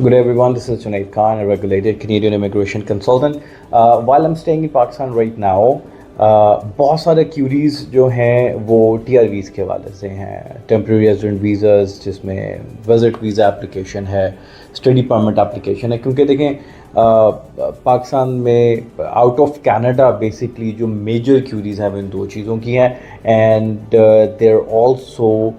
Good everyone, this is Junaid Khan, a regulated Canadian immigration consultant. While I'm staying in Pakistan right now, बहुत सारे curies जो हैं वो TRVs के हवाले से हैं, टेम्प्रेरी रेजिडेंट वीज़ाज़ जिसमें विज़िट वीज़ा एप्लीकेशन है, स्टडी परमिट एप्लीकेशन है, क्योंकि देखें पाकिस्तान में आउट ऑफ कनाडा बेसिकली जो मेजर क्यूरीज हैं वो इन दो चीज़ों की हैं and there also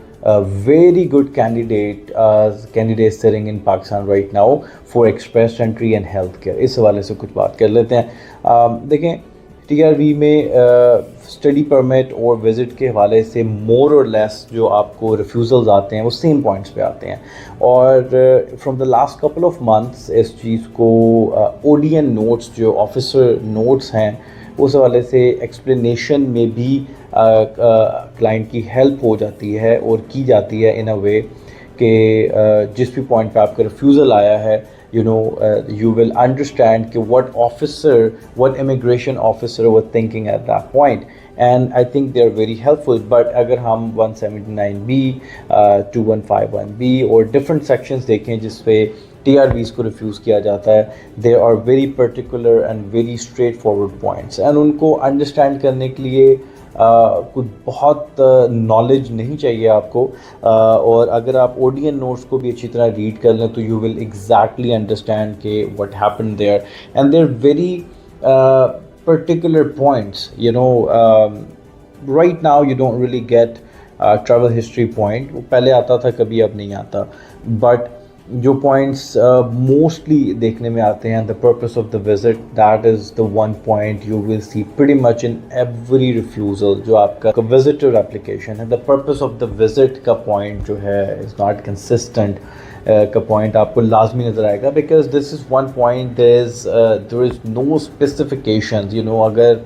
very good candidates sitting in Pakistan right now for express entry and healthcare. इस हवाले से कुछ बात कर लेते हैं। देखें TRV में स्टडी परमिट और विज़िट के हवाले से मोर और लेस जो आपको रिफ्यूज़ल्स आते हैं वो सेम पॉइंट्स पे आते हैं और from the last couple of months इस चीज़ को ODN नोट्स जो ऑफिसर नोट्स हैं उस हवाले से एक्सप्लेनेशन में भी क्लाइंट की हेल्प हो जाती है और की जाती है इन अ वे कि जिस भी पॉइंट पे आपका रिफ्यूज़ल आया है you will understand कि what immigration officer was thinking at that point, and I think they are very helpful. But अगर हम 179B 2151B और different sections देखें जिस पे TRVs को रिफ्यूज़ किया जाता है, they are very particular and very straightforward points, and उनको अंडरस्टैंड करने के लिए कुछ बहुत नॉलेज नहीं चाहिए आपको और अगर आप ODN नोट्स को भी अच्छी तरह रीड कर लें तो यू विल एग्जैक्टली अंडरस्टैंड के what happened there and there very particular points right now you don't really get travel history point, वो पहले आता था कभी अब नहीं आता, बट जो पॉइंट्स मोस्टली देखने में आते हैं the purpose of the visit, that is the one point you will see pretty much in every refusal जो आपका विजिटर एप्लीकेशन है। The purpose of the visit का पॉइंट जो है इज़ नॉट कंसिस्टेंट का पॉइंट आपको लाजमी नज़र आएगा because this is one point there is no specifications अगर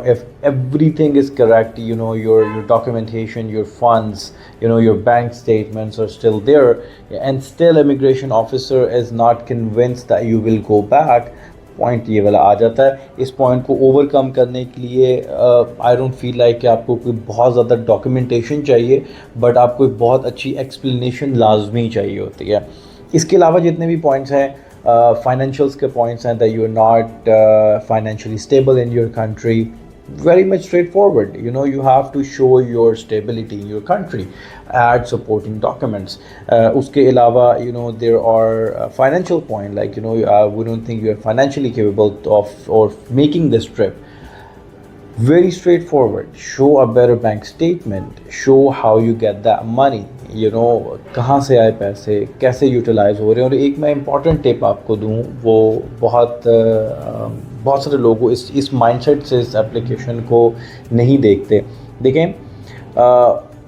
if everything is correct, your documentation, your funds, your bank statements are still there, and still immigration officer is not convinced that you will go back, point ये वाला आ जाता है। इस point को overcome करने के लिए आई डोंट फील लाइक कि आपको कोई बहुत ज़्यादा डॉक्यूमेंटेशन चाहिए, बट आपको एक बहुत अच्छी एक्सप्लेनेशन लाजमी चाहिए होती है। इसके अलावा जितने भी पॉइंट्स हैं financials के points हैं that you're not financially stable in your country, very much straightforward. You have to show your stability in your country, add supporting documents. उसके अलावा there are financial point like we don't think you are financially capable of making this trip. Very straightforward. Show a better bank statement. Show how you get that money. कहाँ से आए पैसे, कैसे utilise हो रहे हैं। और एक मैं इम्पॉर्टेंट टिप आपको दूँ, वो बहुत सारे लोग इस माइंडसेट से इस एप्लीकेशन को नहीं देखते। देखें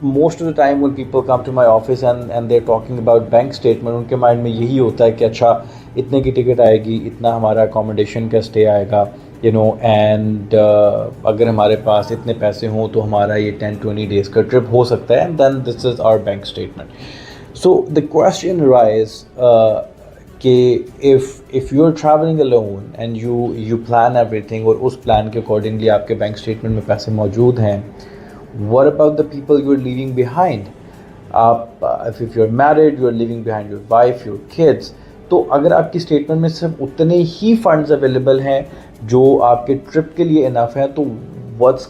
most of the time when people come to my office and they are talking about bank statement, उनके माइंड में यही होता है कि अच्छा इतने की टिकट आएगी, इतना हमारा अकोमोडेशन का स्टे आएगा, एंड अगर हमारे पास इतने पैसे हों तो हमारा ये 10-20 डेज़ का ट्रिप हो सकता है, and then this is our bank statement. So the question rise कि if you are travelling alone and you plan everything और उस प्लान के अकॉर्डिंगली आपके बैंक स्टेटमेंट में पैसे मौजूद हैं, what about the people you are leaving behind? आप if you are married, you are living behind your wife, your kids, तो अगर आपकी स्टेटमेंट में सिर्फ उतने ही फंड्स अवेलेबल हैं जो आपके ट्रिप के लिए इनफ है, तो what's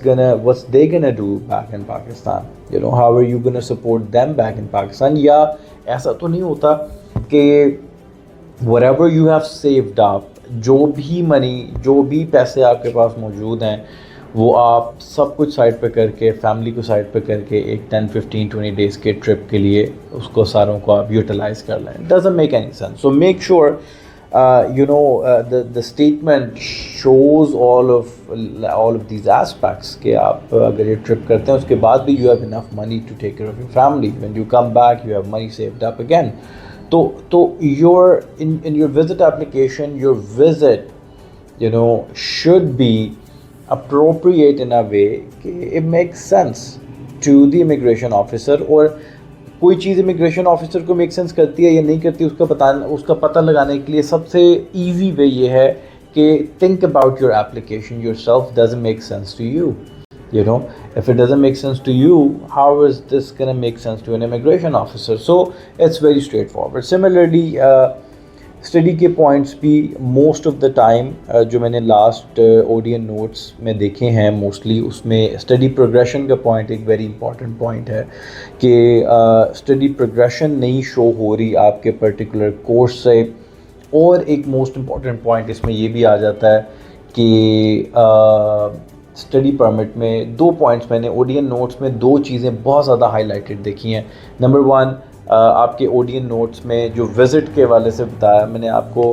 they gonna do back in Pakistan? How are you gonna support them back in Pakistan? या ऐसा तो नहीं होता कि whatever you have saved up, जो भी पैसे आपके पास मौजूद हैं, वो आप सब कुछ साइड पे करके, फैमिली को साइड पे करके एक 10-15-20 डेज़ के ट्रिप के लिए उसको सारों को आप यूटिलाइज़ कर लें। doesn't make any sense. So make sure the statement shows all of these aspects कि आप अगर ये ट्रिप करते हैं उसके बाद भी you have enough money to take care of your family. When you come back you have money saved up again. तो in your visit application, your visit should be appropriate in a way कि it makes sense to the immigration officer, और कोई चीज़ immigration officer को make sense करती है या नहीं करती उसका पता लगाने के लिए सबसे ईजी वे ये है कि think about your application yourself. Does it make sense to you? If it doesn't make sense to you, how is this going to make sense to an immigration officer? So it's very straightforward. Similarly, study के points भी most of the time जो मैंने last Odiorne notes में देखे हैं mostly, उसमें study progression का point एक वेरी इंपॉर्टेंट पॉइंट है कि स्टडी प्रोग्रेशन नहीं शो हो रही आपके पर्टिकुलर कोर्स से। और एक मोस्ट इम्पॉर्टेंट पॉइंट इसमें ये भी आ जाता है कि स्टडी परमिट में दो पॉइंट्स मैंने ओडियन नोट्स में दो चीज़ें बहुत ज़्यादा हाईलाइटेड देखी हैं। नंबर वन, आपके ओडियन नोट्स में जो विज़िट के वाले से बताया मैंने आपको,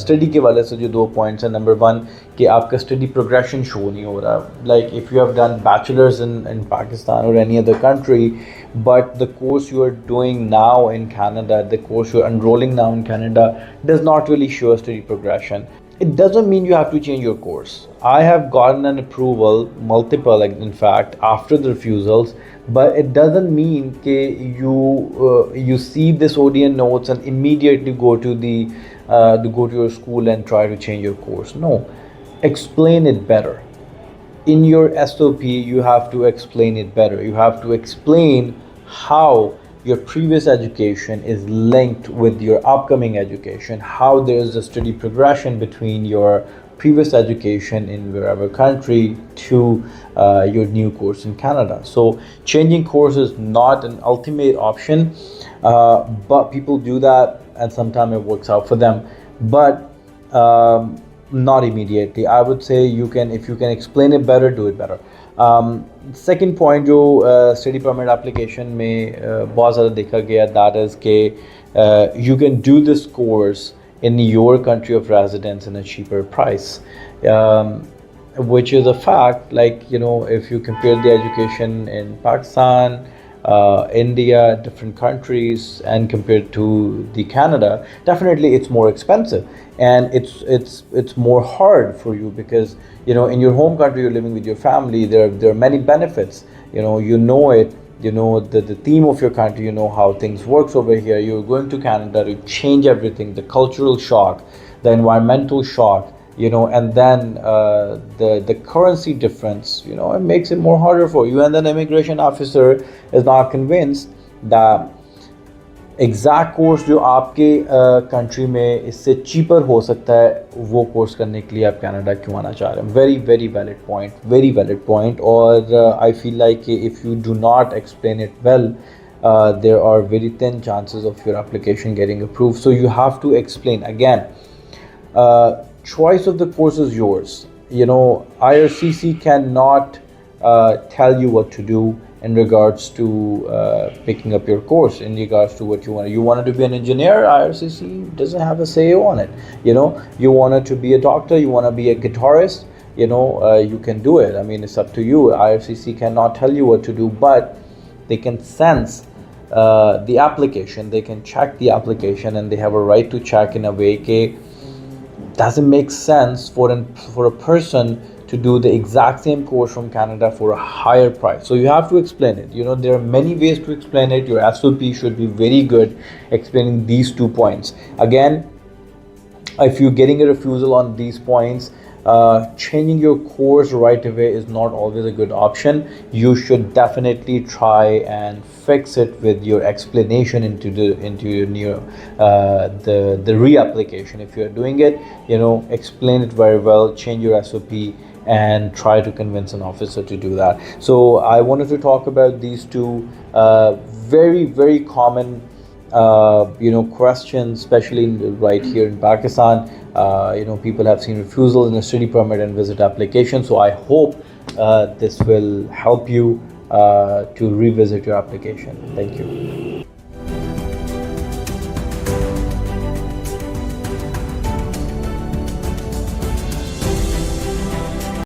स्टडी के वाले से जो दो पॉइंट्स हैं, नंबर वन कि आपका स्टडी प्रोग्रेशन शो नहीं हो रहा। Like if you have done bachelors in Pakistan और any other country, but the course you are doing now in Canada, the course you are enrolling now in Canada, does not really show a steady progression. It doesn't mean you have to change your course. I have gotten an approval, multiple in fact, after the refusals, but it doesn't mean that you see this ODN notes and immediately go to your school and try to change your course. No, explain it better. In your SOP, you have to explain it better. You have to explain how your previous education is linked with your upcoming education, how there is a steady progression between your previous education in wherever country to your new course in Canada. So changing course is not an ultimate option, but people do that and sometimes it works out for them. But not immediately. I would say if you can explain it better, do it better. Second point जो study permit application में बहुत ज़्यादा देखा गया, that is कि you can do this course in your country of residence in a cheaper price, which is a fact. Like, if you compare the education in Pakistan, India, different countries, and compared to the Canada, definitely it's more expensive, and it's more hard for you because in your home country you're living with your family. There are many benefits. It. The theme of your country. You know how things works over here. You're going to Canada to change everything. The cultural shock, the environmental shock. And then the currency difference, it makes it more harder for you. And then immigration officer is not convinced that exact course जो आपके country में इससे cheaper हो सकता है, वो course करने के लिए आप कनाडा क्यों आना चाह रहे हैं। Very very valid point. और I feel like if you do not explain it well, there are very thin chances of your application getting approved. So you have to explain again. Choice of the course is yours. IRCC cannot tell you what to do in regards to picking up your course, in regards to what you want. You wanted to be an engineer, IRCC doesn't have a say on it. You wanted to be a doctor, you want to be a guitarist, you can do it. I mean, it's up to you. IRCC cannot tell you what to do, but they can sense the application, they can check the application, and they have a right to check in a way that doesn't make sense for a person to do the exact same course from Canada for a higher price. So you have to explain it. There are many ways to explain it. Your SOP should be very good explaining these 2 points. Again, if you're getting a refusal on these points, changing your course right away is not always a good option. You should definitely try and fix it with your explanation into your new the reapplication. If you're doing it, explain it very well, change your SOP, and try to convince an officer to do that. So I wanted to talk about these two very very common questions, especially right here in Pakistan. People have seen refusals in a study permit and visit application. So I hope this will help you to revisit your application. Thank you.